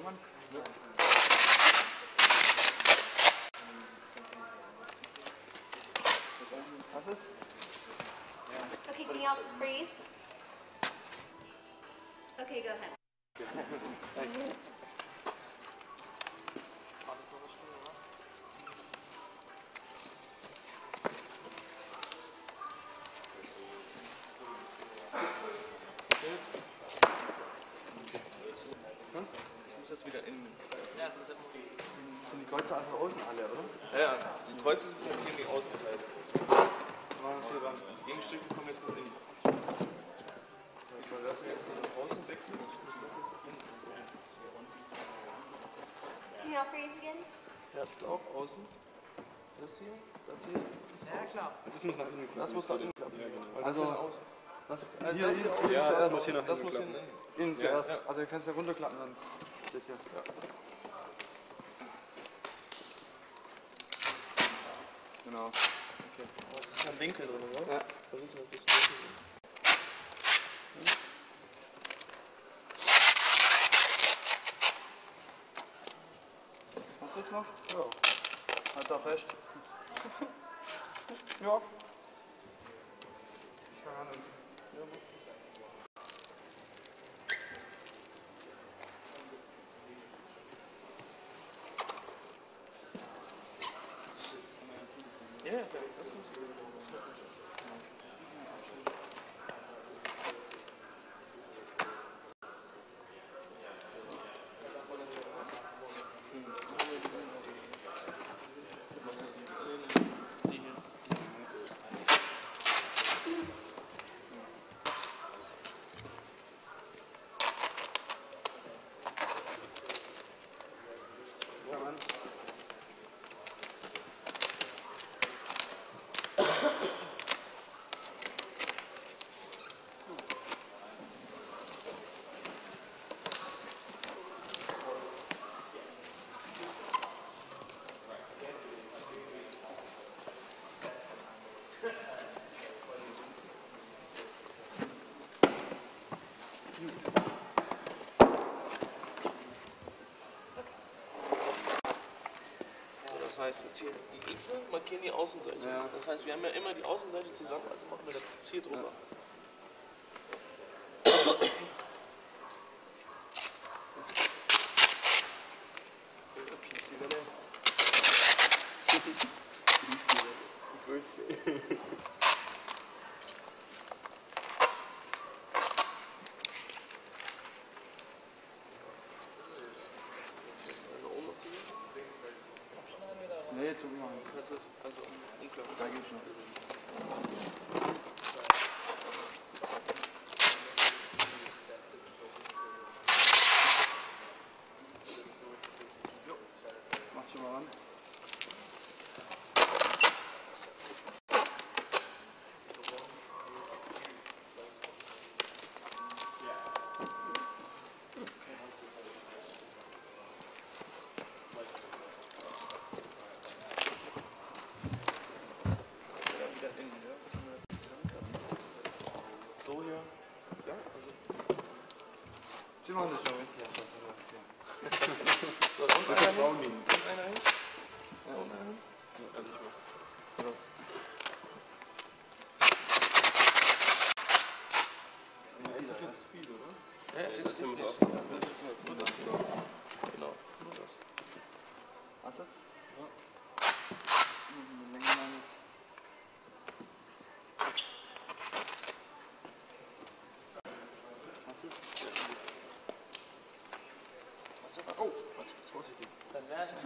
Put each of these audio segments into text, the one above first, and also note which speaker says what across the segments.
Speaker 1: Roman? Ja. Was ist?
Speaker 2: Okay, can you all freeze? Okay, go ahead.
Speaker 3: Ich muss jetzt wieder in. Ja,
Speaker 1: Sind die Kreuze einfach außen alle, oder?
Speaker 3: Ja, die Kreuze sind in die Außenteile. Die Gegenstücke kommen jetzt noch in. Ich soll das jetzt nach draußen wegnehmen, ich muss das jetzt innen.
Speaker 2: Can you all freeze again?
Speaker 3: Ja, auch außen. Das hier, das hier.
Speaker 4: Ja, klar.
Speaker 3: Das muss nach innen klappen. Das muss nach innen klappen. Ja, genau.
Speaker 1: Also,
Speaker 3: außen.
Speaker 1: was
Speaker 3: Hier
Speaker 1: das hier außen
Speaker 3: ja,
Speaker 1: zuerst?
Speaker 3: das muss hier nach innen klappen.
Speaker 1: Innen zuerst.
Speaker 3: Ja.
Speaker 1: Also, ihr könnt es ja runterklappen dann. Das hier. Ja. Genau.
Speaker 3: Okay. Das ist ja ein Winkel drin, oder?
Speaker 1: Ja.
Speaker 3: Da ist ein bisschen Winkel drin.
Speaker 1: Hast du es noch? Ja. Halt da fest. Ja. Ich kann nicht.
Speaker 3: Ja, das muss ich. Das heißt jetzt hier, die X markieren die Außenseite.
Speaker 1: Ja.
Speaker 3: Das heißt, wir haben ja immer die Außenseite zusammen, also machen wir das jetzt hier drüber.
Speaker 1: Ja. Nee, zu machen.
Speaker 3: Das ist also unklar.
Speaker 1: Da geht's noch. Macht schon mal ran.
Speaker 3: So hier. Ja, also.
Speaker 1: Sie machen das schon richtig.
Speaker 3: So, und einer hin? Und einer hin? Ja, und einer hin? Ja, nicht mehr. Oder?
Speaker 1: Das ist jetzt viel, oder?
Speaker 3: Ja, das ist nicht. Das ist nicht. Nur das hier. Genau, nur das.
Speaker 1: Hast du es? Ja. Die Länge mal jetzt. Hast du es? Oh, warte, vorsichtig.
Speaker 4: Dann wäre es ein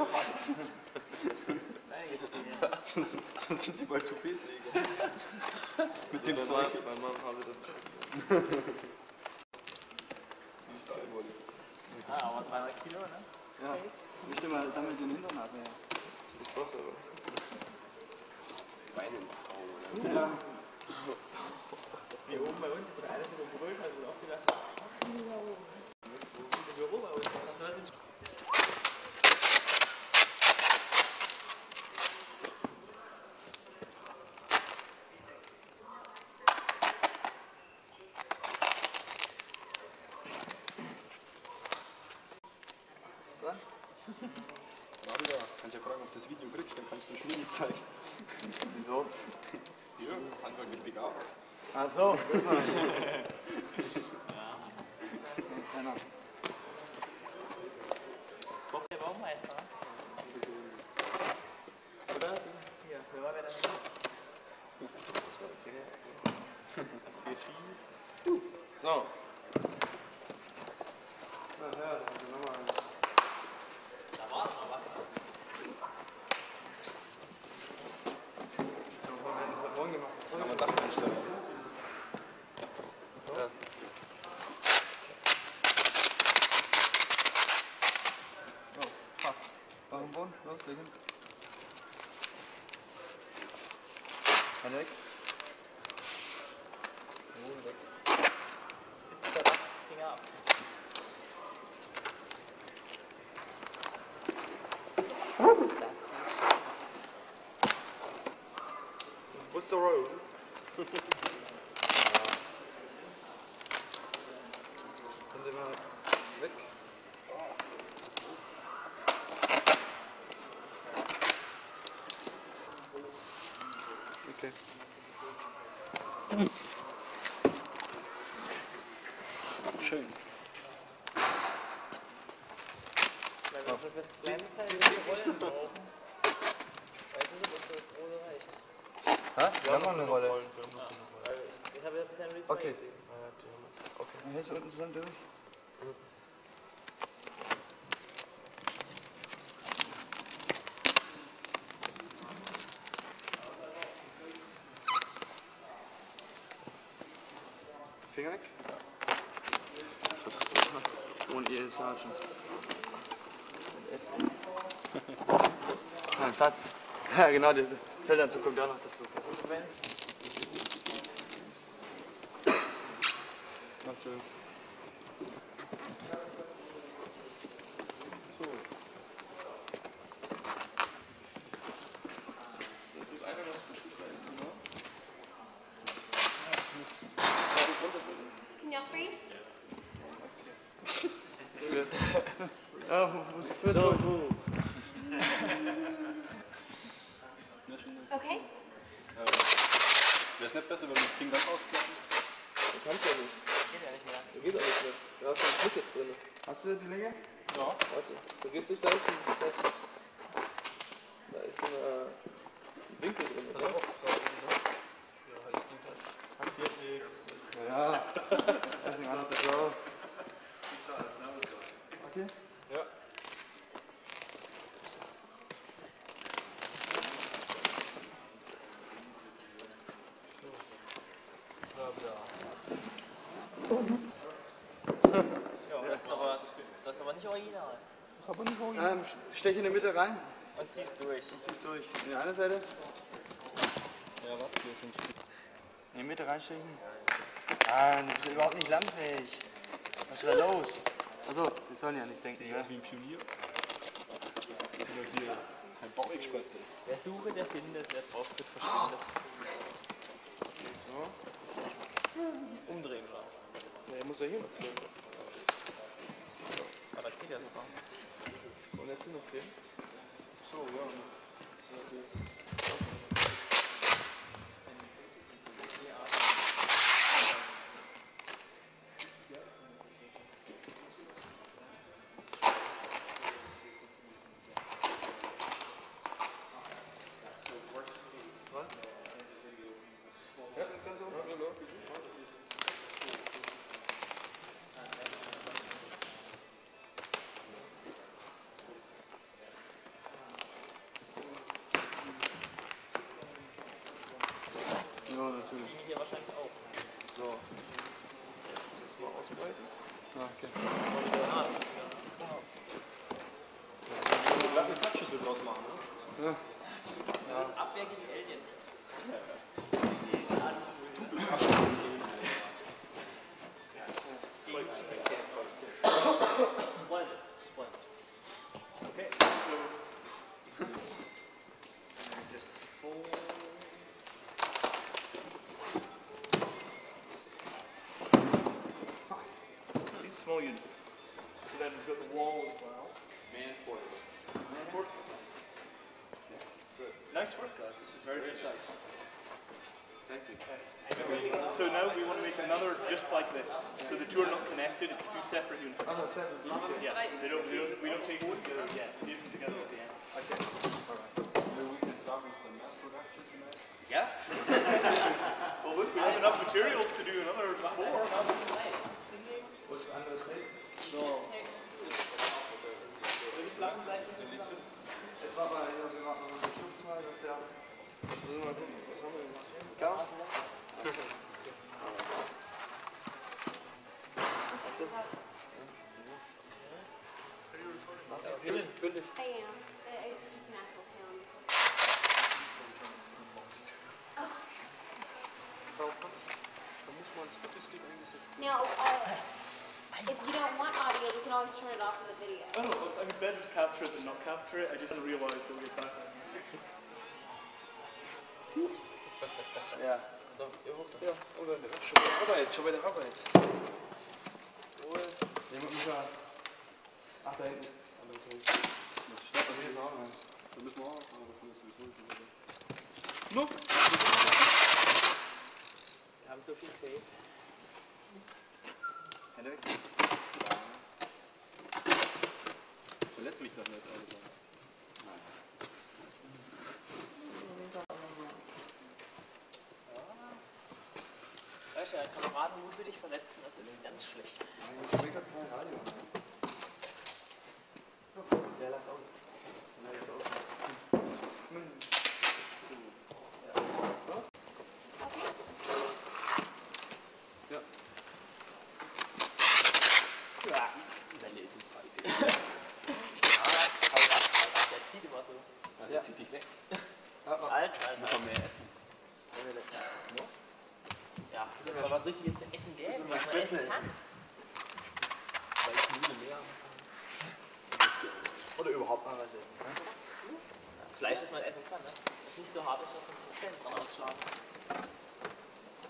Speaker 4: fast. Nein, jetzt nicht.
Speaker 1: Das sind sie bei Toupeträger. Mit dem
Speaker 3: Zeug.
Speaker 1: Zeug.
Speaker 3: Bei Mann haben wir das.
Speaker 4: Ah, aber 300 Kilo, ne?
Speaker 1: Ja. Ich stimme mal damit den Hintern ab, ja.
Speaker 3: Das ist nicht Wasser, oder?
Speaker 1: Ja.
Speaker 4: Hier oben bei uns, wo der eine so gebrüllt hat, wurde auch gedacht, was machen die da oben? Im Büro bei uns. Das sind
Speaker 3: fragen, ob du das Video kriegst, dann kannst du Schmieden zeigen.
Speaker 1: Wieso?
Speaker 3: Ja, handwerklich begabt.
Speaker 1: Ach so, gut mal. Keiner.
Speaker 4: Bob der Baumeister. Oder? Hier, wer war wer da?
Speaker 3: Geht schief. So.
Speaker 1: Na ja, dann nochmal.
Speaker 4: Da war noch was.
Speaker 3: Kann man Dach einstellen. Ja.
Speaker 1: So, passt. Auf den Boden, los, leg hin. Hände weg.
Speaker 4: Boden weg. 70er Dach, Finger ab.
Speaker 1: What's the road? Hände mal weg. Okay.
Speaker 3: Schön.
Speaker 4: Weil wir für das kleine Teil die Rollen brauchen. Weißt du, was für das große reicht?
Speaker 1: Ha? Wir haben noch eine Rolle.
Speaker 4: Weil ich habe ja bisher nur die zwei
Speaker 1: Okay.
Speaker 4: gesehen.
Speaker 1: Okay. Dann hältst du unten zusammen durch. Finger weg. Das wird so ohne Ehesagen. Essen. Ein Satz. Ja genau, der Feldanzug kommt auch noch dazu. Ach, schön.
Speaker 3: Jetzt muss einer noch bestimmt werden.
Speaker 2: Can y'all freeze?
Speaker 1: Ja, wo ist die Vierte?
Speaker 2: Okay.
Speaker 3: Wäre es nicht besser, wenn wir das Ding ganz ausklappen?
Speaker 1: Du kannst ja nicht.
Speaker 4: Geht ja nicht mehr.
Speaker 1: Da geht auch nicht mehr. Da ist ein Klick jetzt drin. Hast du die Länge?
Speaker 3: Ja.
Speaker 1: Warte, vergiss nicht, da ist ein Winkel drin.
Speaker 3: Das ist auch ja, halt das Ding fest.
Speaker 4: Passiert nichts.
Speaker 1: Ja, deswegen hat das auch. Okay?
Speaker 3: Ja.
Speaker 4: Ja, das ist aber nicht original.
Speaker 1: Stech in die Mitte rein
Speaker 4: Und ziehst durch.
Speaker 1: und ziehst durch. In die eine Seite.
Speaker 3: Ja, warte, hier ist ein Stück.
Speaker 1: In die Mitte reinstechen. Ah, du bist ja überhaupt nicht landfähig. Was ist da los? Achso, wir sollen ja nicht denken,
Speaker 3: Sieht
Speaker 1: ja?
Speaker 3: aus wie ein Pionier. Oder hier ein Bauexperte.
Speaker 4: Wer suche, der findet, wer drauf wird, verschwindet.
Speaker 1: So.
Speaker 4: Umdrehen war.
Speaker 1: Nee, muss ja hier noch kleben.
Speaker 4: Aber das geht ja sogar.
Speaker 1: Und jetzt hier noch kleben?
Speaker 3: So, ja.
Speaker 1: Ja, natürlich.
Speaker 4: Die hier wahrscheinlich auch.
Speaker 1: So. Lass das mal ausbreiten. Ah, okay.
Speaker 3: Wir werden eine Touchschüssel draus machen, ne?
Speaker 1: Ja.
Speaker 4: Das ist Abwehr gegen Aliens.
Speaker 3: Okay, so. Just fold.
Speaker 4: See the small unit. So then we've got the wall as well.
Speaker 3: Manport. Manport? Nice work, guys. This is very precise.
Speaker 1: Thank you.
Speaker 3: So now we want to make another just like this. So the two are not connected. It's two separate units. Yeah. We don't take them together yet. We leave them together at the end.
Speaker 1: Okay.
Speaker 5: Maybe we can start with the mass production tonight.
Speaker 3: Yeah. Well, look, we have enough materials to do another 4.
Speaker 1: What's under the table?
Speaker 4: So. Die flachen Seiten.
Speaker 1: Jetzt war aber, ja, wir machen noch einen Schubs mal, das ist ja.
Speaker 3: Mal gucken, was haben wir denn was hier?
Speaker 1: Ja.
Speaker 2: I am. It's just natural sound.
Speaker 3: Da muss man ein Statistick eingesetzt.
Speaker 2: Now, if you don't want audio, you can always turn it off in the video.
Speaker 3: I don't know, I mean, better to capture it than not capture it. I just realized that we're back on this. Oops.
Speaker 1: Ja.
Speaker 4: So, ihr hoch da.
Speaker 3: Ja, oder schon bei der Arbeit.
Speaker 1: Wohl. Nee, muss man. Ach, da hinten ist. Das stoppt hier jetzt auch rein.
Speaker 5: Da müssen wir auch, aber das ist sowieso nicht mehr.
Speaker 3: Nope.
Speaker 4: Wir haben so viel Tape.
Speaker 1: Hände weg.
Speaker 5: Verletz mich doch nicht, Alter.
Speaker 4: Weißt du, Kameraden mutwillig verletzen, das ist ganz schlecht.
Speaker 1: Ich habe kein Radio. Ja, lass aus. Ja, lass aus.
Speaker 3: Ja.
Speaker 4: Ja, Welle in den Pfeife. Der zieht immer so.
Speaker 5: Ja, der zieht dich weg.
Speaker 4: Alter.
Speaker 5: Muss man mehr essen.
Speaker 4: Ja, das war was Richtiges zu essen gäbe, was man
Speaker 1: Spitze
Speaker 4: essen kann.
Speaker 5: Weil ich müde mehr.
Speaker 1: Oder überhaupt mal was essen.
Speaker 4: Fleisch, das man essen kann, ne? Das ist nicht so hart ist, dass man sich die Zähne dran ausschlagen.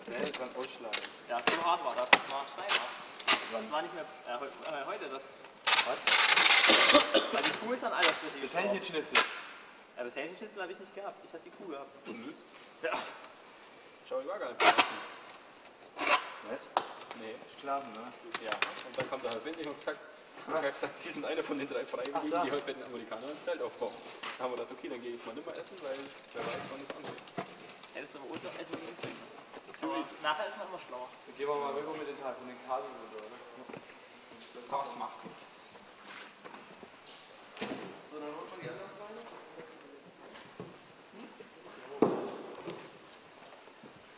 Speaker 1: Nee, dran ausschlagen.
Speaker 4: Ja, so hart war das. Das war steinhart. Das war nicht mehr heute, das...
Speaker 1: Was?
Speaker 4: Weil die Kuh ist dann alles flüssig.
Speaker 1: Das Hähnchenschnitzel.
Speaker 4: Ja, das Hähnchenschnitzel habe ich nicht gehabt. Ich habe die Kuh gehabt.
Speaker 5: Und
Speaker 4: Ja.
Speaker 5: schau, ich war gar nicht mehr essen.
Speaker 1: Nicht?
Speaker 5: Nee.
Speaker 1: Schlafen, ne?
Speaker 5: Ja. Und dann kam der Herr Findling und hat gesagt, Sie sind einer von den 3 Freiwilligen, die heute bei den Amerikanern ein Zelt aufbauen. Da haben wir gedacht, okay, dann gehe ich mal nicht mehr essen, weil wer weiß, wann es angeht.
Speaker 4: Hättest du aber Urlaub essen und umbringen. Aber nachher ist man immer schlauer.
Speaker 1: Dann gehen wir mal rüber mit den Tag von den Kabeln oder?
Speaker 5: Das macht nichts.
Speaker 1: So, dann holt man die anderen Beine.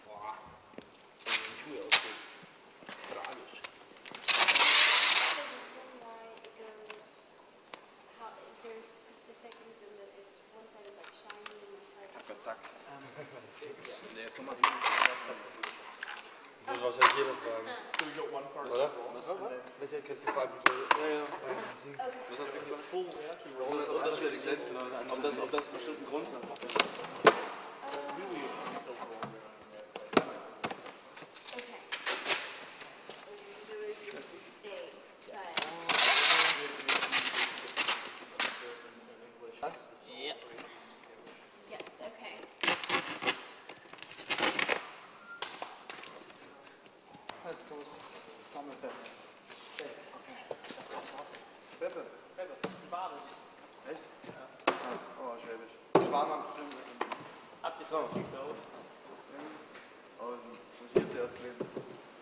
Speaker 5: Boah. Die Schuhe ausziehen. Tragisch. Zack. Der ist nochmal hin.
Speaker 1: Das wird wahrscheinlich jeder fragen.
Speaker 3: So we got one person.
Speaker 1: Oder? Was? Das ist jetzt die Frage.
Speaker 3: Ja.
Speaker 5: Was hast du gesagt?
Speaker 3: Full, yeah, to roll.
Speaker 5: Ob das einen bestimmten Grund hat?
Speaker 3: Really, it's so wrong.
Speaker 2: Okay. There was your mistake, but
Speaker 1: Was?
Speaker 4: Ja.
Speaker 2: yes, okay.
Speaker 1: Let's go. Zusammen mit Peppe. Peppe.
Speaker 4: Peppe, die Bade.
Speaker 1: Echt? Ja. Oh, schwäbisch. Schwarmann bestimmt.
Speaker 4: Habt ihr
Speaker 1: So.
Speaker 4: schon geklaut?
Speaker 1: Außen. Muss ich hier zuerst lesen.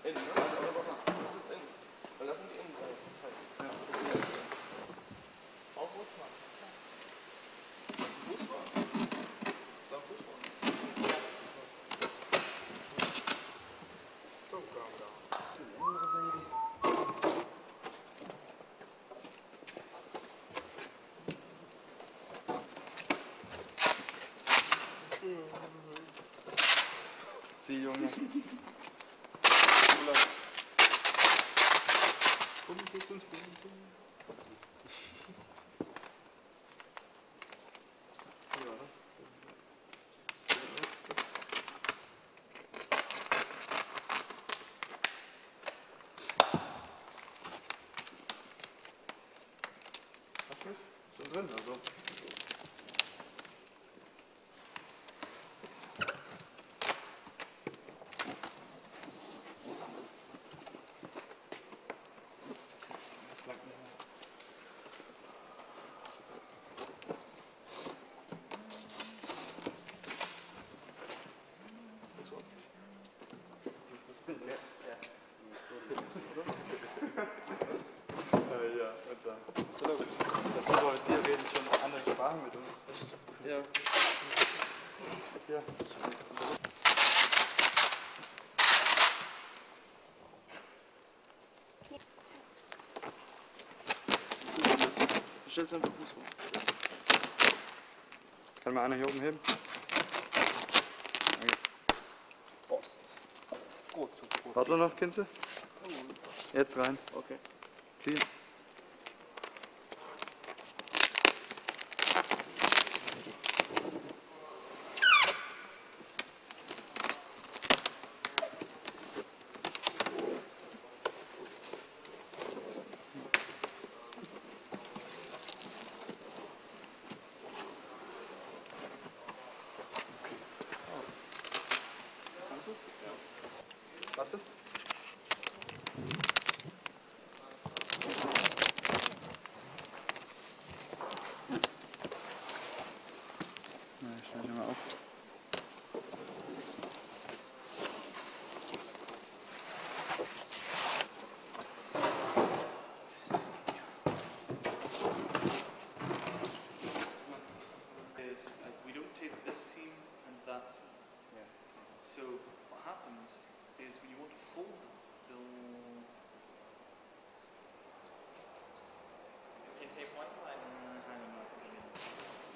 Speaker 1: Innen, ne?
Speaker 5: Das ist innen. Weil das sind die Innenseiten.
Speaker 1: Ja.
Speaker 4: Auch Wurzmann.
Speaker 5: Das ist ein Buswagen. Das ist ein Buswagen.
Speaker 3: So calm down.
Speaker 1: Sie, Junge.
Speaker 5: Und bist uns
Speaker 1: Was ist? Schon drin, also.
Speaker 4: Ja.
Speaker 1: Ja. Du stellst einfach Fuß hoch. Kann mal einer hier oben heben?
Speaker 4: Post. Gut.
Speaker 1: Warte noch, Kinze. Jetzt rein.
Speaker 4: Okay.
Speaker 1: Ziehen. Was ist? Na, ich stelle mal auf.
Speaker 3: Is we don't take this seam and that seam. So what happens is when you want to fold the
Speaker 4: You can take one side.
Speaker 3: hang on, I think I need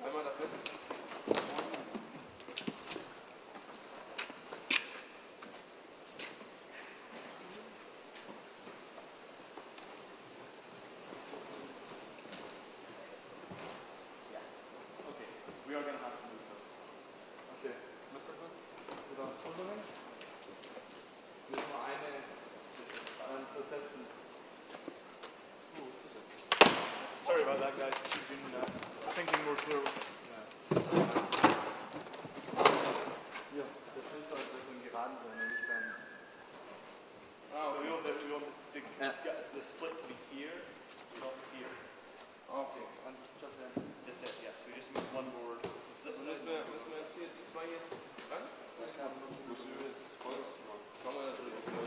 Speaker 5: Einmal da fest.
Speaker 3: Okay, we are going to have to move those.
Speaker 1: Okay. Müsste man? Oder Unternehmen? Müssen wir einen versetzen.
Speaker 3: Sorry about that, guys. We've been thinking more clearly.
Speaker 1: Hier, der Schnitt sollte so ein geraden sein und nicht beim.
Speaker 3: So we want this big,
Speaker 1: Yeah.
Speaker 3: the split to be here, not here.
Speaker 1: Okay, dann just there.
Speaker 3: Just that, yeah. So we just move one board to this
Speaker 5: Also
Speaker 3: side.
Speaker 5: müssen wir jetzt hier die zwei jetzt ran? Musst du jetzt voll machen. Kann man natürlich auch schnell.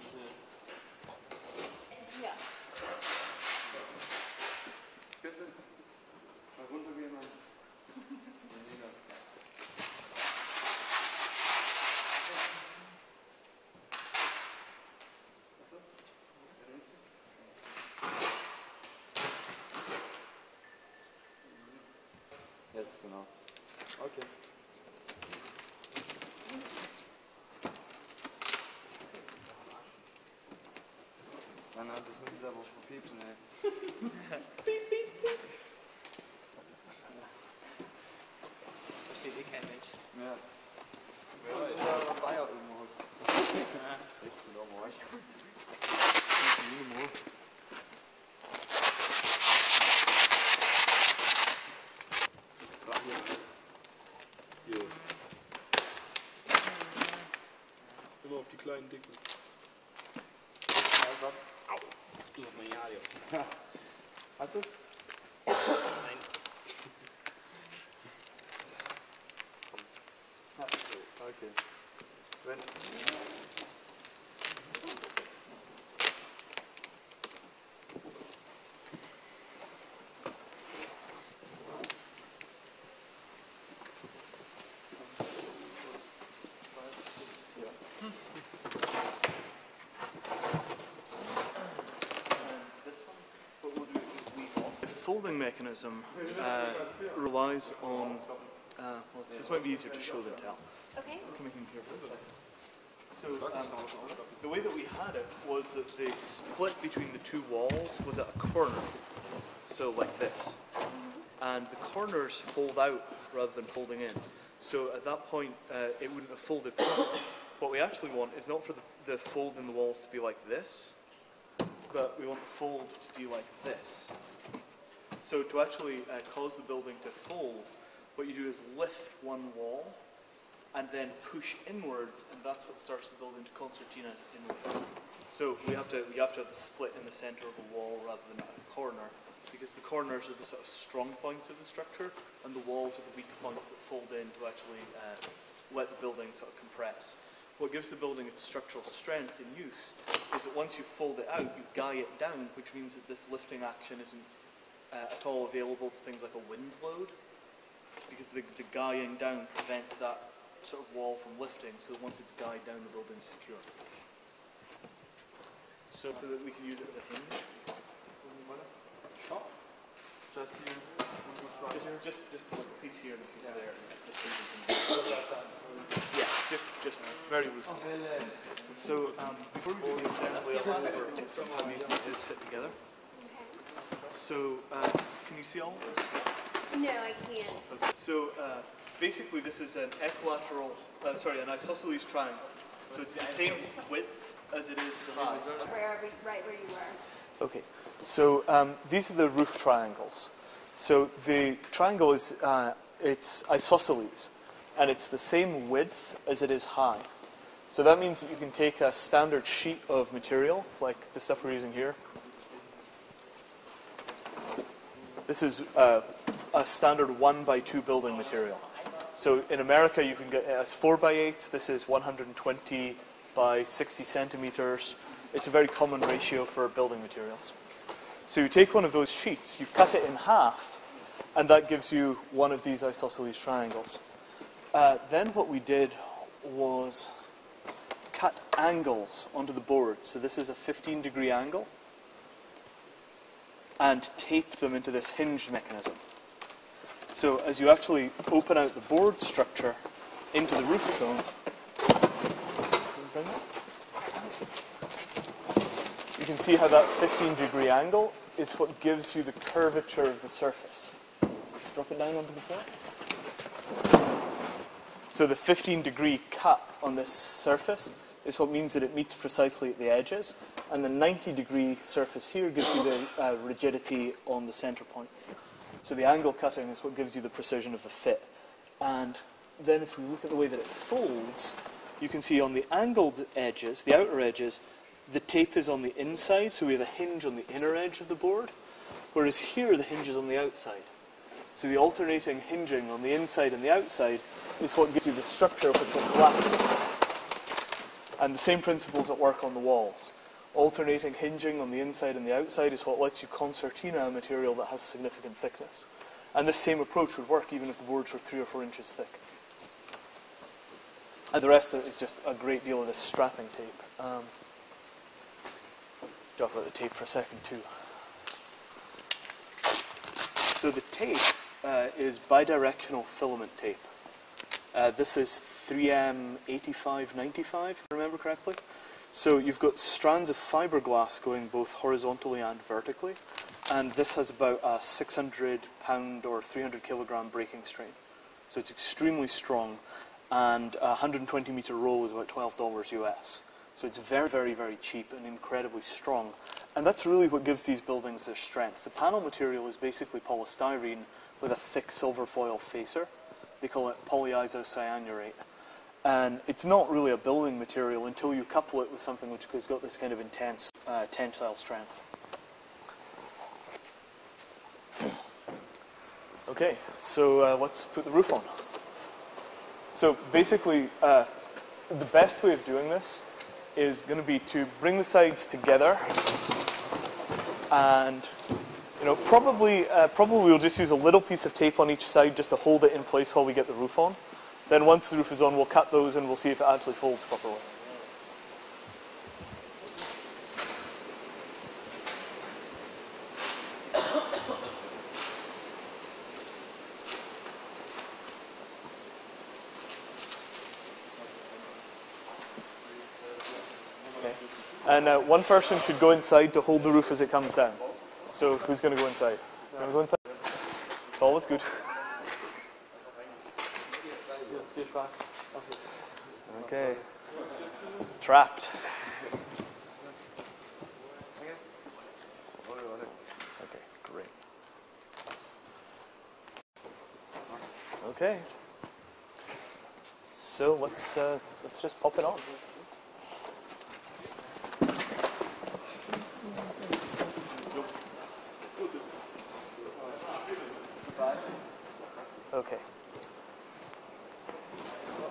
Speaker 5: Schnell.
Speaker 2: Ja.
Speaker 1: Spitze. Mal runtergehen und. Jetzt genau. Okay. Nein, nein, das muss ich aber verpiepsen, ey.
Speaker 4: Das versteht eh kein Mensch.
Speaker 1: Ja. Ja, Bayer irgendwo halt. Rechts mit oben euch. Minimum.
Speaker 5: Hier. Immer auf die kleinen Dicken. Au! Das bloß auf mein Jahr, Jungs.
Speaker 1: Hast du es?
Speaker 5: Nein.
Speaker 1: Okay. Wenn.
Speaker 3: The folding mechanism relies on. Well, this might be easier to show than tell.
Speaker 2: Okay.
Speaker 3: Can we come here for a second? So the way that we had it was that the split between the two walls was at a corner, so like this, and the corners fold out rather than folding in. So at that point, it wouldn't have folded properly. What we actually want is not for the fold in the walls to be like this, but we want the fold to be like this. So to actually cause the building to fold, what you do is lift one wall and then push inwards, and that's what starts the building to concertina inwards. So we have to have the split in the center of the wall rather than at a corner, because the corners are the sort of strong points of the structure, and the walls are the weak points that fold in to actually let the building sort of compress. What gives the building its structural strength in use is that once you fold it out, you guy it down, which means that this lifting action isn't at all available to things like a wind load. because the guying down prevents that sort of wall from lifting, so that once it's guyed down, the building's secure. So that we can use it as a hinge. Just like a piece here and a piece there. Yeah, just very loosely. So before we do the assembly, I'll go over how these pieces fit together. So can you see all of this?
Speaker 2: No, I can't.
Speaker 3: Okay. So basically, this is an equilateral, an isosceles triangle. So it's the same width as it is high.
Speaker 2: Right where you were.
Speaker 3: Okay. So these are the roof triangles. So the triangle is it's isosceles, and it's the same width as it is high. So that means that you can take a standard sheet of material, like the stuff we're using here. This is a standard 1x2 building material. So in America, you can get it as 4x8s. This is 120 by 60 centimeters. It's a very common ratio for building materials. So you take one of those sheets, you cut it in half, and that gives you one of these isosceles triangles. Then what we did was cut angles onto the board. So this is a 15-degree angle, and tape them into this hinged mechanism. So as you actually open out the board structure into the roof cone, you can see how that 15-degree angle is what gives you the curvature of the surface. Just drop it down onto the floor. So the 15-degree cut on this surface is what means that it meets precisely at the edges, and the 90-degree surface here gives you the rigidity on the center point. So the angle cutting is what gives you the precision of the fit. And then if we look at the way that it folds, you can see on the angled edges, the outer edges, the tape is on the inside, so we have a hinge on the inner edge of the board, whereas here the hinge is on the outside. So the alternating hinging on the inside and the outside is what gives you the structure which will collapse. And the same principles at work on the walls. Alternating hinging on the inside and the outside is what lets you concertina a material that has significant thickness. And this same approach would work even if the boards were 3 or 4 inches thick. And the rest of it is just a great deal of this strapping tape. Talk about the tape for a second too. So the tape is bidirectional filament tape. This is 3M 8595, if I remember correctly. So you've got strands of fiberglass going both horizontally and vertically, and this has about a 600 pound or 300 kilogram breaking strain. So it's extremely strong, and a 120 meter roll is about $12 US. So it's very, very, very cheap and incredibly strong. And that's really what gives these buildings their strength. The panel material is basically polystyrene with a thick silver foil facer. They call it polyisocyanurate. And it's not really a building material until you couple it with something which has got this kind of intense tensile strength. Okay, so let's put the roof on. So basically, the best way of doing this is going to be to bring the sides together, and probably we'll just use a little piece of tape on each side just to hold it in place while we get the roof on. Then once the roof is on, we'll cut those and we'll see if it actually folds properly. Okay. And one person should go inside to hold the roof as it comes down. So who's going to go inside? You want to go inside? It's always good. Okay. Trapped. Okay, great. Okay. So let's just pop it on. Okay.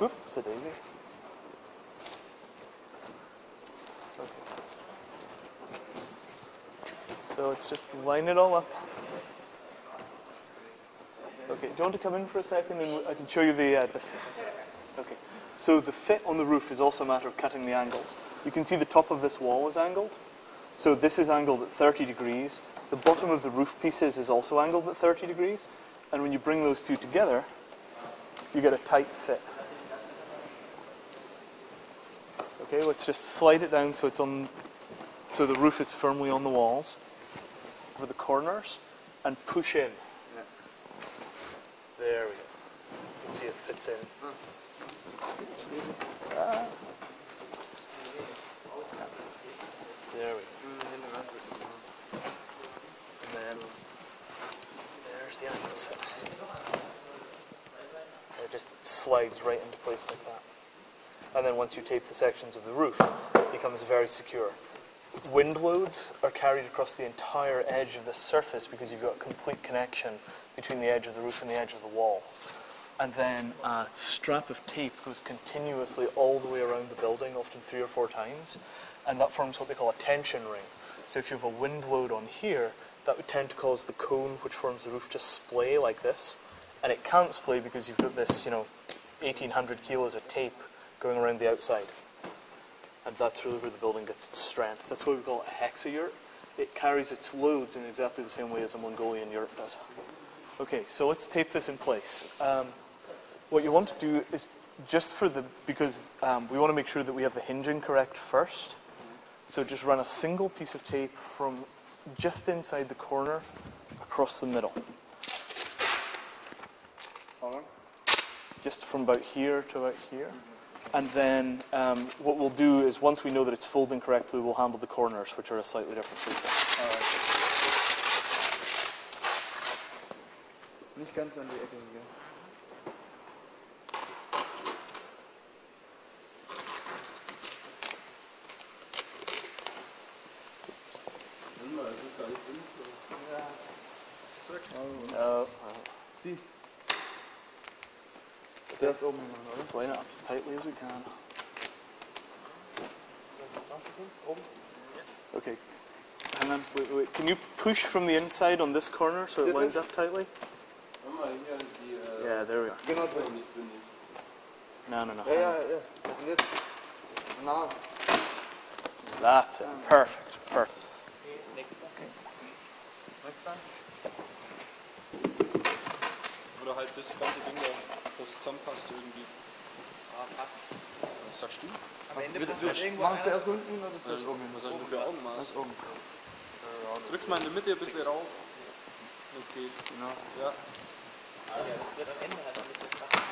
Speaker 3: Oops, a daisy. Okay. So let's just line it all up. Okay. Okay, do you want to come in for a second and I can show you the fit? Okay, so the fit on the roof is also a matter of cutting the angles. You can see the top of this wall is angled. So this is angled at 30 degrees. The bottom of the roof pieces is also angled at 30 degrees. And when you bring those two together, you get a tight fit. Okay, let's just slide it down so it's on, so the roof is firmly on the walls, over the corners, and push in. There we go. You can see it fits in. Excuse me. There we go. And then there's the angle fit. It just slides right into place like that. And then once you tape the sections of the roof, it becomes very secure. Wind loads are carried across the entire edge of the surface because you've got a complete connection between the edge of the roof and the edge of the wall. And then a strap of tape goes continuously all the way around the building, often 3 or 4 times, and that forms what they call a tension ring. So if you have a wind load on here, that would tend to cause the cone, which forms the roof, to splay like this. And it can't splay because you've got this, 1,800 kilos of tape going around the outside. And that's really where the building gets its strength. That's why we call it a hexayurt. It carries its loads in exactly the same way as a Mongolian yurt does. Okay, so let's tape this in place. What you want to do is just because we want to make sure that we have the hinging correct first. So just run a single piece of tape from just inside the corner across the middle. Just from about here to about here. And then what we'll do is once we know that it's folding correctly, we'll handle the corners, which are a slightly different process.
Speaker 1: Alright. Nicht ganz an die Ecke gehen.
Speaker 3: No.
Speaker 1: Die. Der ist oben gemacht, oder?
Speaker 3: Let's line it up as tightly as we can. Okay. Hang on, wait. Can you push from the inside on this corner so it lines up tightly? Yeah, there we are.
Speaker 1: Genau drin.
Speaker 3: No.
Speaker 1: Ja. Und jetzt. Na.
Speaker 3: That's it. Perfect.
Speaker 1: Next time.
Speaker 5: Oder halt das ganze Ding da, das zusammenpasst irgendwie.
Speaker 4: Passt.
Speaker 5: Was sagst du?
Speaker 4: Am Ende
Speaker 1: Bitte,
Speaker 4: passt halt irgendwo
Speaker 1: machst du
Speaker 4: einer.
Speaker 1: erst unten oder ist das oben?
Speaker 5: Was hast du für Augenmaß?
Speaker 1: Das oben.
Speaker 5: Drückst mal in der Mitte ein bisschen rauf, wenn es geht.
Speaker 1: Genau.
Speaker 5: Ja.
Speaker 4: Ja, das wird am Ende halt ein bisschen passen.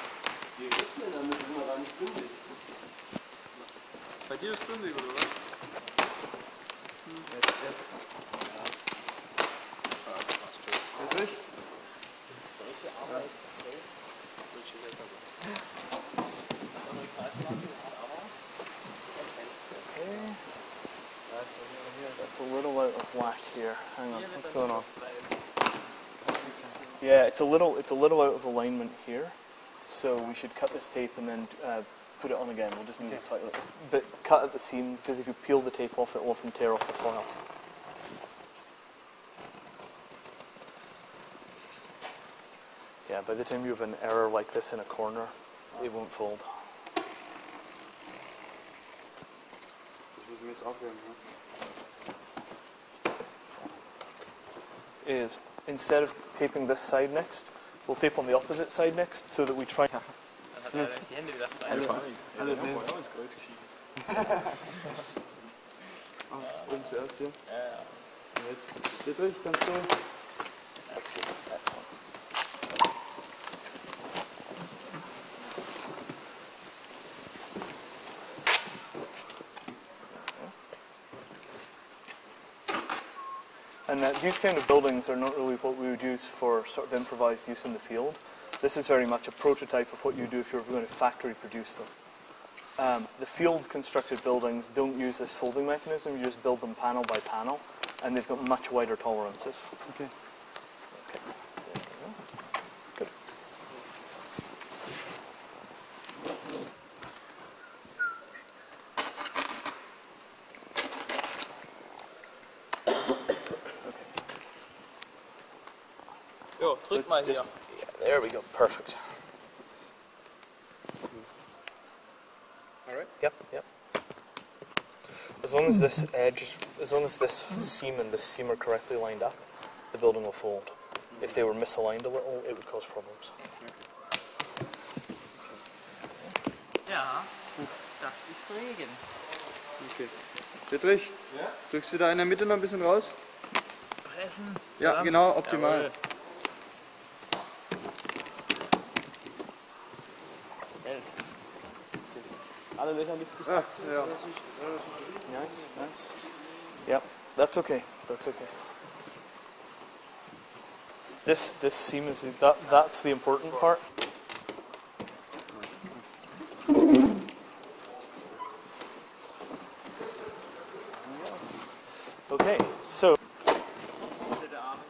Speaker 5: Bei dir ist bündig, oder was?
Speaker 1: Jetzt.
Speaker 5: Passt schon.
Speaker 1: Jetzt durch?
Speaker 4: Deutsche Arbeit.
Speaker 5: Deutsche Welt aber.
Speaker 3: That's a little out of whack here. Hang on, what's going on? Yeah, it's a little out of alignment here. So we should cut this tape and then put it on again. We'll just need it slightly. But cut at the seam, because if you peel the tape off, it will often tear off the foil. Yeah, by the time you have an error like this in a corner, it won't fold.
Speaker 1: Das müssen wir jetzt aufhören, ne?
Speaker 3: Is instead of taping this side next, we'll tape on the opposite side next so that we try.
Speaker 4: Dann hat er die Hände wieder frei.
Speaker 1: Alles nehmen. Das oben zuerst hier.
Speaker 4: Ja.
Speaker 1: Und jetzt. Dietrich, kannst du?
Speaker 3: That's good. Excellent. And these kind of buildings are not really what we would use for sort of improvised use in the field. This is very much a prototype of what you do if you're going to factory produce them. The field constructed buildings don't use this folding mechanism, you just build them panel by panel, and they've got much wider tolerances.
Speaker 1: Okay.
Speaker 3: Okay. There we go. Good.
Speaker 4: Jo,
Speaker 3: So
Speaker 4: drück
Speaker 3: it's
Speaker 4: mal hier.
Speaker 3: just
Speaker 6: There we go, perfect.
Speaker 5: All right.
Speaker 6: Yep, yep. As long as this edge, as long as this seam and this seam are correctly lined up, the building will fold. If they were misaligned a little, it would cause problems.
Speaker 4: Ja, das ist Regen.
Speaker 1: Okay. Dietrich, drückst du da in der Mitte noch ein bisschen raus?
Speaker 4: Pressen.
Speaker 1: Ja, genau, optimal.
Speaker 4: Jawohl. Hält. Alle Löcher gibt's nicht.
Speaker 1: Ah, ja.
Speaker 6: Nice, nice. Yep, that's okay. That's okay. This seam is that's the important part. Okay, so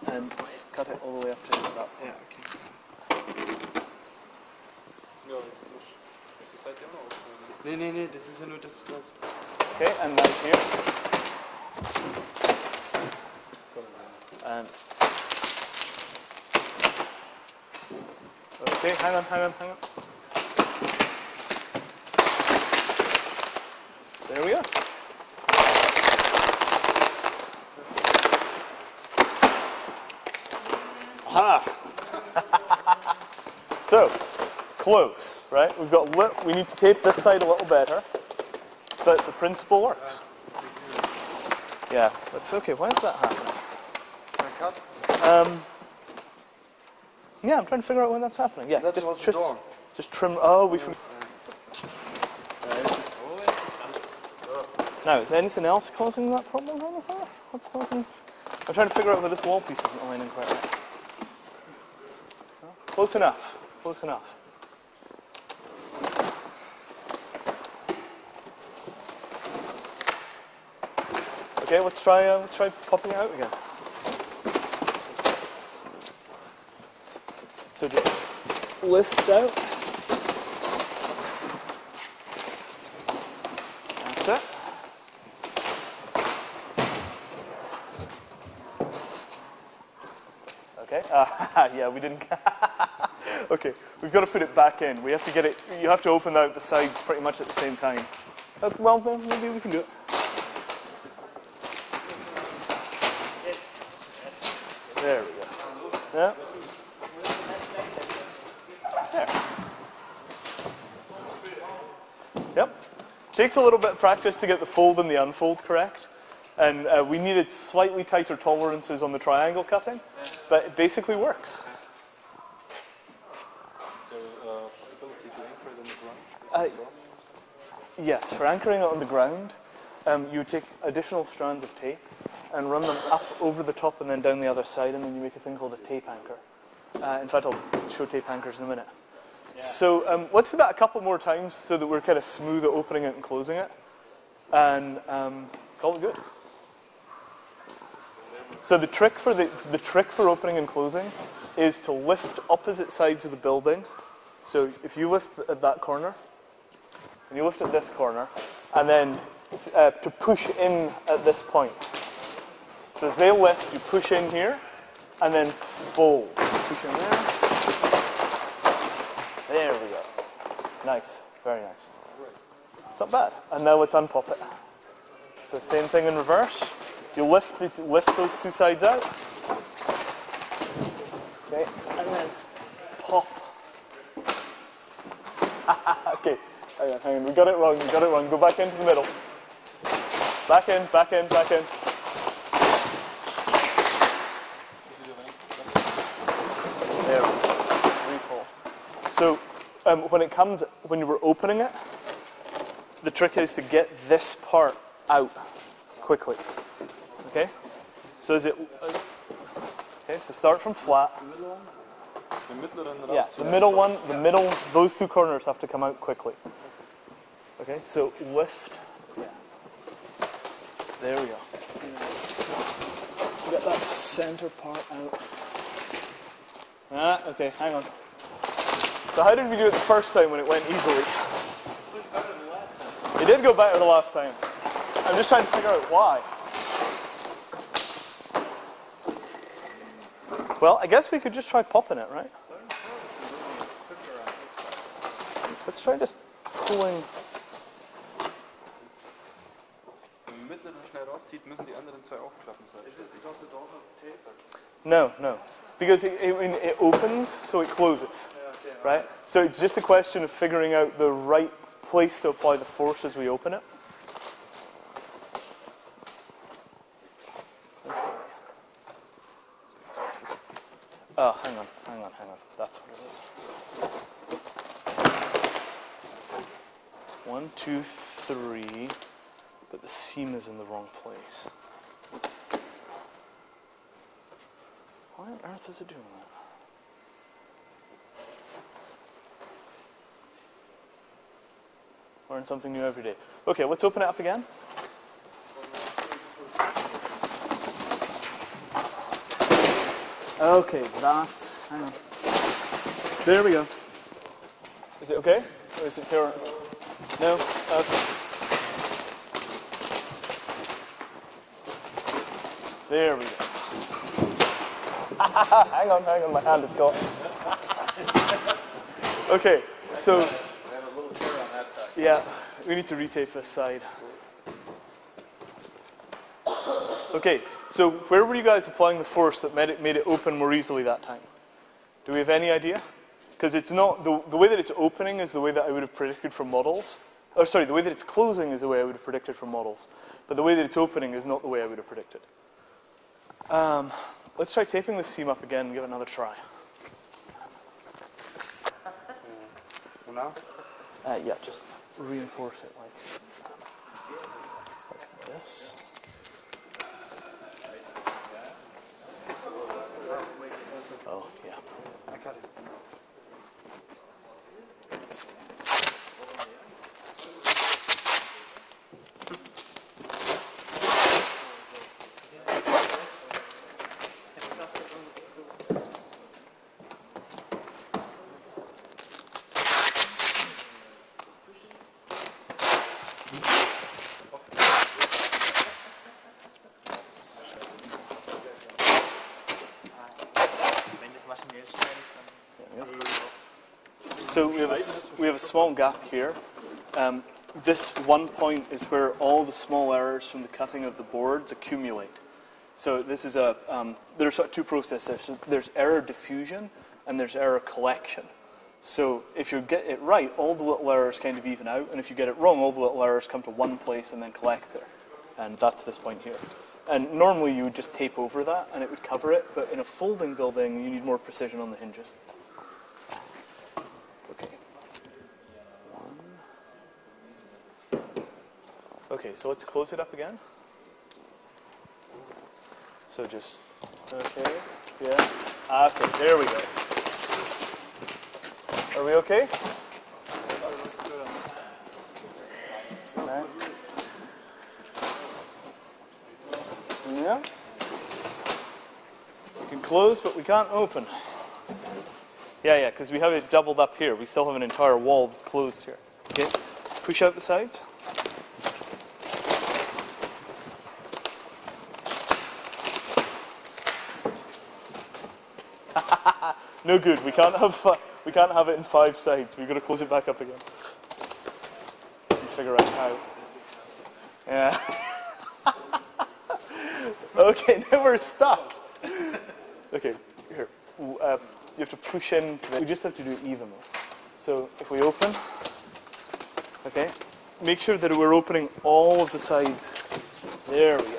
Speaker 6: and cut it all the way up to that.
Speaker 1: Ja, okay.
Speaker 5: Ja, jetzt muss die Zeit ja noch aufnehmen.
Speaker 1: Nee, nee, nee, das ist ja nur das.
Speaker 6: Okay, and right here. And okay, hang on. There we are. Aha! So, close, right? We need to tape this side a little better, but the principle works. Yeah, that's okay. Why is that happening? Yeah, I'm trying to figure out when that's happening. Yeah,
Speaker 1: That's what's the door.
Speaker 6: just trim. Oh, we forgot. Now, is anything else causing that problem on the fire? What's causing? I'm trying to figure out where this wall piece isn't aligning quite right. Close enough. Close enough. Okay, let's try popping it out again. So just lift out. That's it. Okay. Yeah, we didn't. Okay, we've got to put it back in. We have to get it. You have to open out the sides pretty much at the same time. Well, then maybe we can do it. There we go. Yeah. There. Yep. Takes a little bit of practice to get the fold and the unfold correct. And we needed slightly tighter tolerances on the triangle cutting, but it basically works.
Speaker 5: So, possibility to anchor it on the ground?
Speaker 6: Yes, for anchoring it on the ground, you take additional strands of tape and run them up over the top and then down the other side, and then you make a thing called a tape anchor. In fact, I'll show tape anchors in a minute. Yeah. So let's do that a couple more times so that we're kind of smooth at opening it and closing it, and call it good. So the trick for opening and closing is to lift opposite sides of the building. So if you lift at that corner, and you lift at this corner, and then to push in at this point. So as they lift, you push in here, and then fold. Push in there. There we go. Nice, very nice. It's not bad. And now let's unpop it. So same thing in reverse. You lift those two sides out. Okay, and then pop. Okay, hang on, we got it wrong, Go back into the middle. Back in. There we go. Refold. So when you were opening it, the trick is to get this part out quickly. Okay? So okay, so start from flat. Yeah, the middle one, those two corners have to come out quickly. Okay, so lift. Yeah. There we go. Get that center part out. Okay, hang on. So how did we do it the first time when it went easily? It did go better the last time. I'm just trying to figure out why. Well, I guess we could just try popping it, right? Let's try just pulling.
Speaker 5: Wenn man mittleren schnell rauszieht, müssen die anderen zwei auch klappen sein.
Speaker 6: No, no. Because it opens, so it closes. Right? So it's just a question of figuring out the right place to apply the force as we open it. Oh, hang on. That's what it is. 1, 2, 3, but the seam is in the wrong place. Why on earth is it doing that? Learn something new every day. Okay, let's open it up again. Okay, that's, hang on. There we go. Is it okay? Or is it terrible? No? Okay. There we go. hang on, my hand is caught. Okay, so.
Speaker 5: I have a little tear on that side.
Speaker 6: Yeah, we need to retape this side. Okay, so where were you guys applying the force that made it open more easily that time? Do we have any idea? Because it's not, the way that it's opening is the way that I would have predicted from models. Oh, sorry, the way that it's closing is the way I would have predicted from models. But the way that it's opening is not the way I would have predicted. Let's try taping this seam up again and give it another try.
Speaker 1: Now?
Speaker 6: Yeah, just reinforce it like this. Oh, yeah.
Speaker 1: I got it.
Speaker 6: So we have a small gap here. This one point is where all the small errors from the cutting of the boards accumulate. So this is there's sort of two processes. There's error diffusion and there's error collection. So if you get it right, all the little errors kind of even out, and if you get it wrong, all the little errors come to one place and then collect there. And that's this point here. And normally you would just tape over that and it would cover it, but in a folding building you need more precision on the hinges. Okay, so let's close it up again. So just, okay, yeah, okay, there we go. Are we okay? Right. Yeah. We can close, but we can't open. Yeah, because we have it doubled up here. We still have an entire wall that's closed here. Okay, push out the sides. No good. We can't have it in 5 sides. We've got to close it back up again. And figure out how. Yeah. Okay, now we're stuck. Okay, here. You have to push in. We just have to do it evenly. So if we open, okay, make sure that we're opening all of the sides. There we go.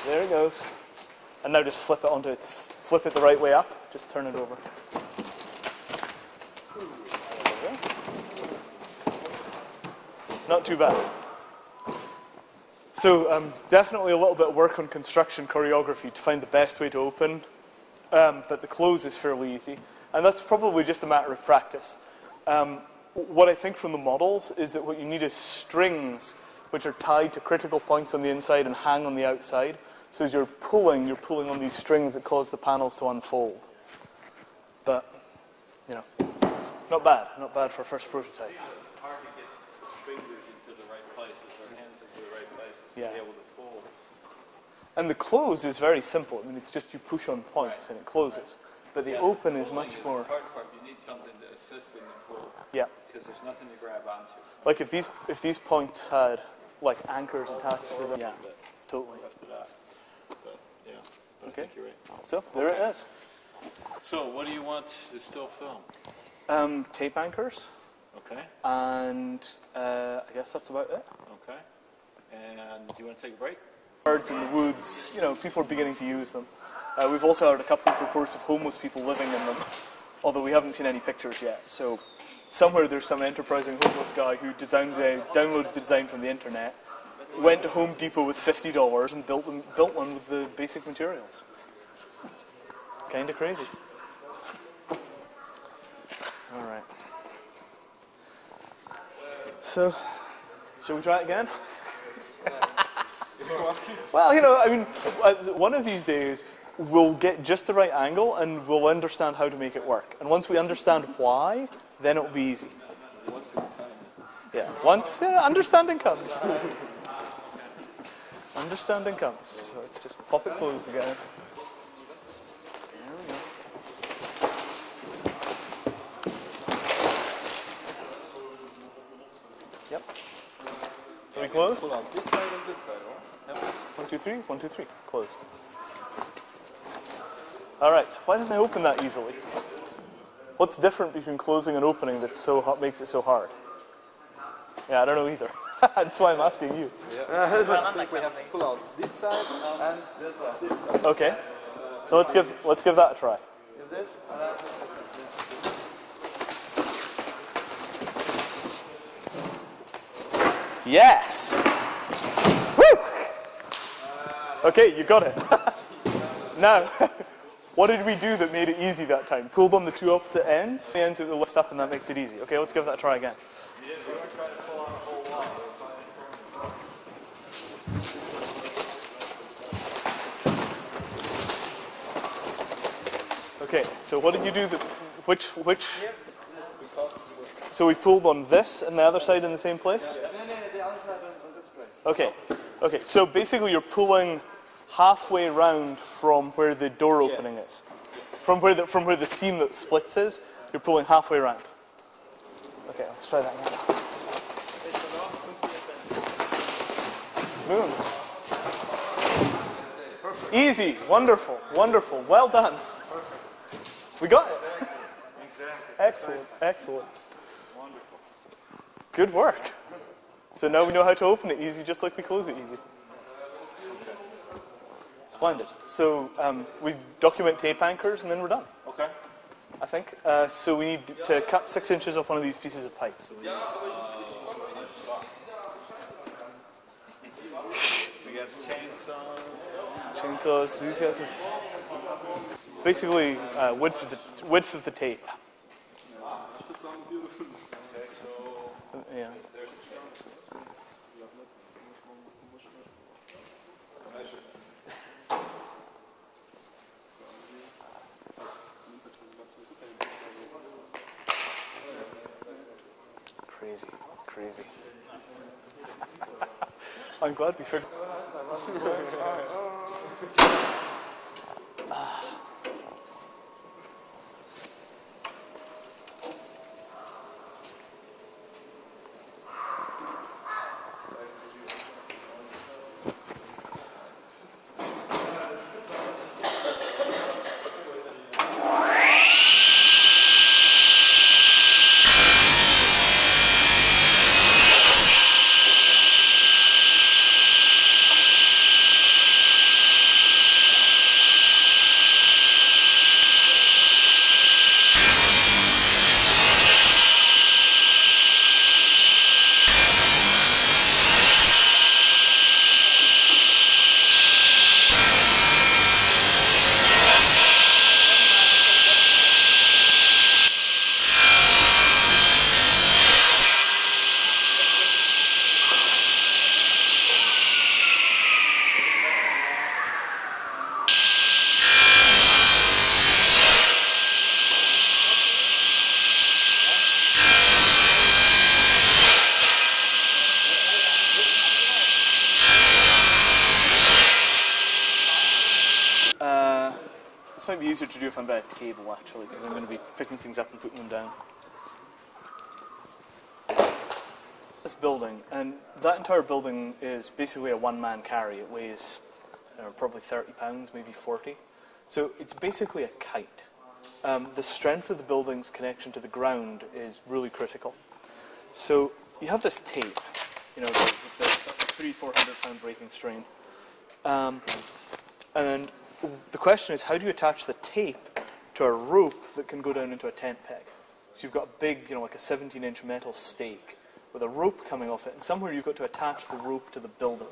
Speaker 6: There it goes. And now just flip it the right way up. Just turn it over. Not too bad. So definitely a little bit of work on construction choreography to find the best way to open, but the close is fairly easy. And that's probably just a matter of practice. What I think from the models is that what you need is strings which are tied to critical points on the inside and hang on the outside. So as you're pulling on these strings that cause the panels to unfold. But, you know, not bad for a first prototype.
Speaker 5: It's hard to get fingers into the right places or hands into the right places to
Speaker 6: Yeah.
Speaker 5: be able to pull.
Speaker 6: And the close is very simple. I mean, it's just you push on points and it closes. But the
Speaker 5: Yeah,
Speaker 6: open is
Speaker 5: pulling
Speaker 6: much
Speaker 5: the
Speaker 6: more.
Speaker 5: hard part. You need something to assist in the pull
Speaker 6: Yeah.
Speaker 5: because there's nothing to grab onto.
Speaker 6: Like if these points had like anchors attached to them. Yeah, totally.
Speaker 5: After that, but yeah, but
Speaker 6: Okay.
Speaker 5: I think you're right.
Speaker 6: So there it is.
Speaker 5: So what do you want to still film?
Speaker 6: Tape anchors,
Speaker 5: Okay,
Speaker 6: and I guess that's about it.
Speaker 5: okay. And do you want to take a break?
Speaker 6: Birds in the woods, you know, people are beginning to use them. We've also heard a couple of reports of homeless people living in them, although we haven't seen any pictures yet. So somewhere there's some enterprising homeless guy who downloaded the design from the internet, went to Home Depot with $50 and built one with the basic materials. Kind of crazy. All right. So, shall we try it again? Well, you know, I mean, one of these days we'll get just the right angle and we'll understand how to make it work. And once we understand why, then it'll be easy.
Speaker 5: Once at a time.
Speaker 6: Yeah, once understanding comes. Understanding comes. So let's just pop it closed again. There we go. Yep. Are we closed?
Speaker 5: Pull out this side and this side, right? Yep.
Speaker 6: 1, 2, 3, 1, 2, 3. Closed. All right, so why doesn't it open that easily? What's different between closing and opening that makes it so hard? Yeah, I don't know either. That's why I'm asking you.
Speaker 5: I think we have to pull out this side and this side.
Speaker 6: Okay. So let's give that a try.
Speaker 1: This?
Speaker 6: Yes. Woo! Okay, you got it. Now, what did we do that made it easy that time? Pulled on the two opposite ends. The ends will lift up and that makes it easy. Okay, let's give that a try again. Okay, so what did you do that, which? So we pulled on this and the other side in the same place?
Speaker 1: No, the other side on this place.
Speaker 6: Okay, so basically you're pulling halfway round from where the door opening is. From where the seam that splits is, you're pulling halfway round. Okay, let's try that again. Boom. Easy, wonderful, wonderful, well done. We got it. Excellent, excellent.
Speaker 1: Wonderful.
Speaker 6: Good work. So now we know how to open it easy, just like we close it easy. Splendid. So we document tape anchors and then we're done,
Speaker 1: Okay.
Speaker 6: I think. So we need to cut 6 inches off one of these pieces of pipe.
Speaker 5: We got
Speaker 6: Chainsaws, these guys are basically width of the tape. Yeah. Crazy, crazy. I'm glad we figured. This might be easier to do if I'm by a table, actually, because I'm going to be picking things up and putting them down. This building, and that entire building is basically a one-man carry. It weighs probably 30 pounds, maybe 40. So it's basically a kite. The strength of the building's connection to the ground is really critical. So you have this tape, the 300-400 pound breaking strain. And then the question is, how do you attach the tape to a rope that can go down into a tent peg? So you've got a big, like a 17-inch metal stake with a rope coming off it, and somewhere you've got to attach the rope to the building.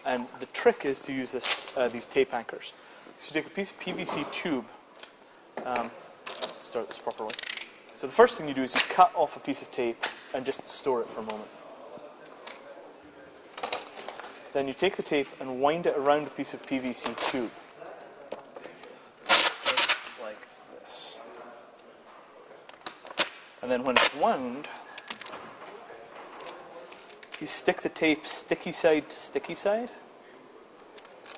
Speaker 6: And the trick is to use these tape anchors. So you take a piece of PVC tube, start this properly. So the first thing you do is you cut off a piece of tape and just store it for a moment. Then you take the tape and wind it around a piece of PVC tube. Just like this. And then when it's wound, you stick the tape sticky side to sticky side,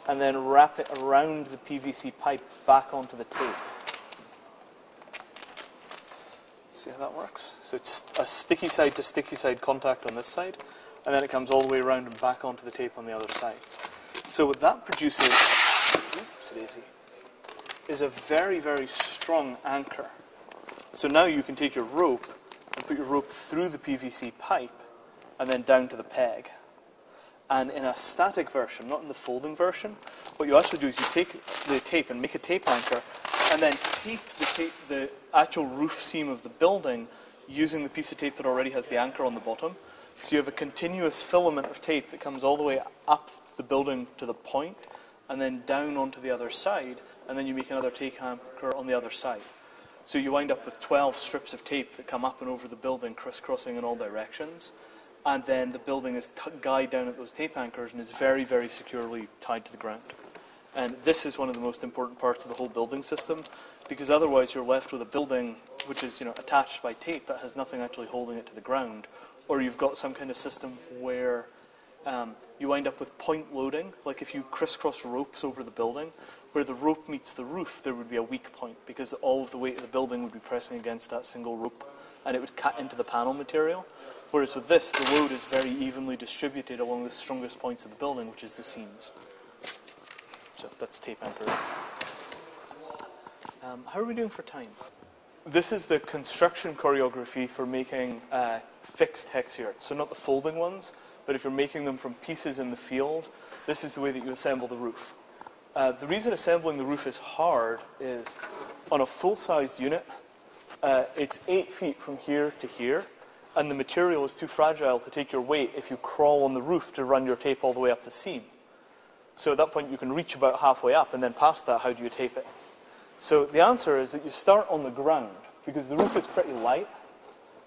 Speaker 6: and then wrap it around the PVC pipe back onto the tape. See how that works? So it's a sticky side to sticky side contact on this side, and then it comes all the way around and back onto the tape on the other side. So what that produces, oops-a-daisy, is a very, very strong anchor. So now you can take your rope and put your rope through the PVC pipe and then down to the peg. And in a static version, not in the folding version, what you actually do is you take the tape and make a tape anchor and then tape the actual roof seam of the building using the piece of tape that already has the anchor on the bottom. So you have a continuous filament of tape that comes all the way up the building to the point and then down onto the other side, and then you make another tape anchor on the other side. So you wind up with 12 strips of tape that come up and over the building, crisscrossing in all directions. And then the building is guyed down at those tape anchors and is very, very securely tied to the ground. And this is one of the most important parts of the whole building system, because otherwise you're left with a building which is attached by tape that has nothing actually holding it to the ground, or you've got some kind of system where you wind up with point loading, like if you crisscross ropes over the building, where the rope meets the roof, there would be a weak point, because all of the weight of the building would be pressing against that single rope, and it would cut into the panel material. Whereas with this, the load is very evenly distributed along the strongest points of the building, which is the seams. So that's tape anchor. How are we doing for time? This is the construction choreography for making fixed hex yurts. So not the folding ones, but if you're making them from pieces in the field, this is the way that you assemble the roof. The reason assembling the roof is hard is on a full-sized unit, it's 8 feet from here to here, and the material is too fragile to take your weight if you crawl on the roof to run your tape all the way up the seam. So at that point you can reach about halfway up, and then past that, how do you tape it? So the answer is that you start on the ground, because the roof is pretty light.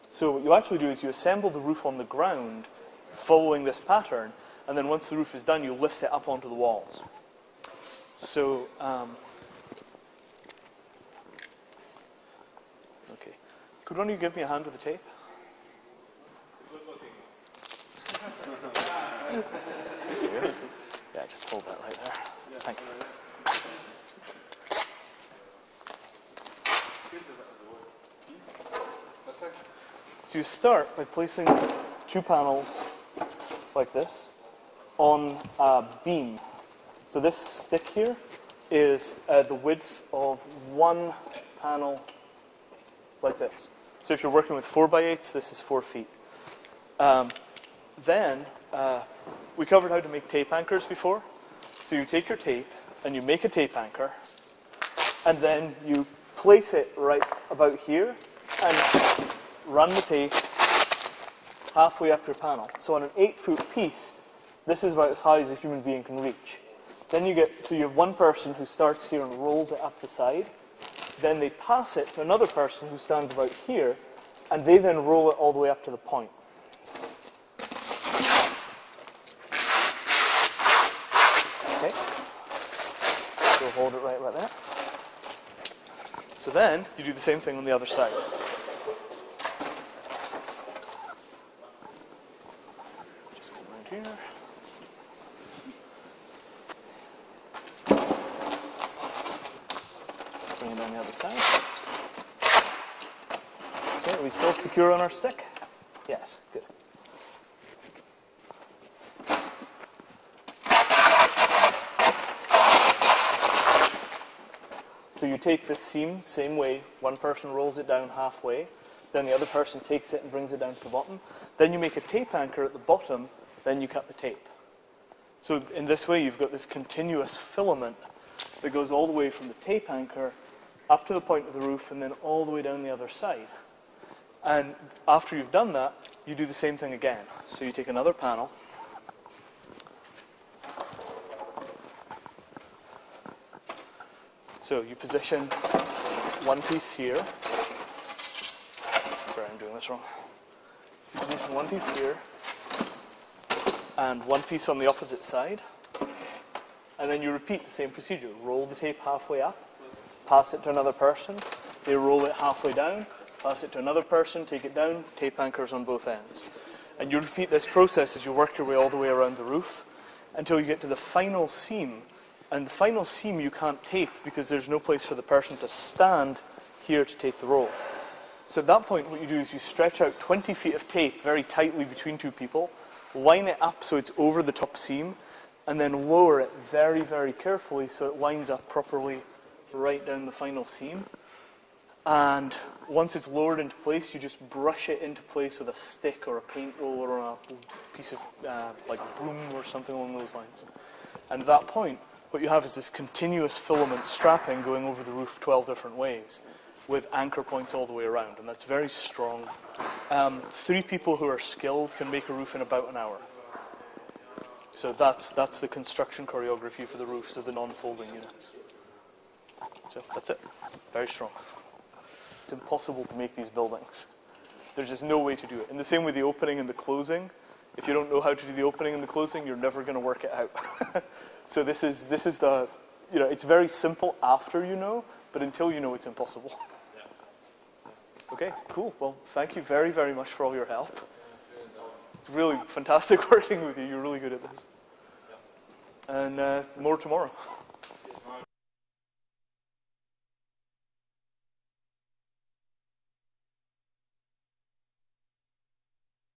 Speaker 6: So what you actually do is you assemble the roof on the ground following this pattern, and then once the roof is done, you lift it up onto the walls. So, okay. Could one of you give me a hand with the tape? Yeah, just hold that right there. Thank you. So you start by placing 2 panels like this on a beam. So this stick here is the width of 1 panel like this. So if you're working with 4x8s, this is 4 feet. Then we covered how to make tape anchors before. So you take your tape and you make a tape anchor, and then you place it right about here and run the tape halfway up your panel. So on an 8-foot piece, this is about as high as a human being can reach. Then you have one person who starts here and rolls it up the side. Then they pass it to another person who stands about here, and they then roll it all the way up to the point. Okay. So hold it right there. So then you do the same thing on the other side. Just come around here. down the other side. Okay, are we still secure on our stick? Yes, good. So you take this seam, same way, one person rolls it down halfway, then the other person takes it and brings it down to the bottom. Then you make a tape anchor at the bottom, then you cut the tape. So in this way, you've got this continuous filament that goes all the way from the tape anchor up to the point of the roof and then all the way down the other side. And after you've done that, you do the same thing again. So you take another panel. So you position one piece here. Sorry, I'm doing this wrong. You position one piece here and one piece on the opposite side. And then you repeat the same procedure. Roll the tape halfway up, pass it to another person. They roll it halfway down, pass it to another person, take it down, tape anchors on both ends. And you repeat this process as you work your way all the way around the roof until you get to the final seam. And the final seam you can't tape because there's no place for the person to stand here to take the roll. So at that point, what you do is you stretch out 20 feet of tape very tightly between two people, line it up so it's over the top seam, and then lower it very, very carefully so it lines up properly right down the final seam. And once it's lowered into place, you just brush it into place with a stick or a paint roller or a piece of like broom or something along those lines. And at that point, what you have is this continuous filament strapping going over the roof 12 different ways with anchor points all the way around, and that's very strong. 3 people who are skilled can make a roof in about an hour. So that's the construction choreography for the roofs of the non-folding units. So that's it. Very strong. It's impossible to make these buildings. There's just no way to do it. In the same way the opening and the closing, if you don't know how to do the opening and the closing, you're never going to work it out. So this is the, you know, it's very simple after you know, but until you know, it's impossible. Okay, cool. Well, thank you very, very much for all your help. It's really fantastic working with you. You're really good at this. And more tomorrow.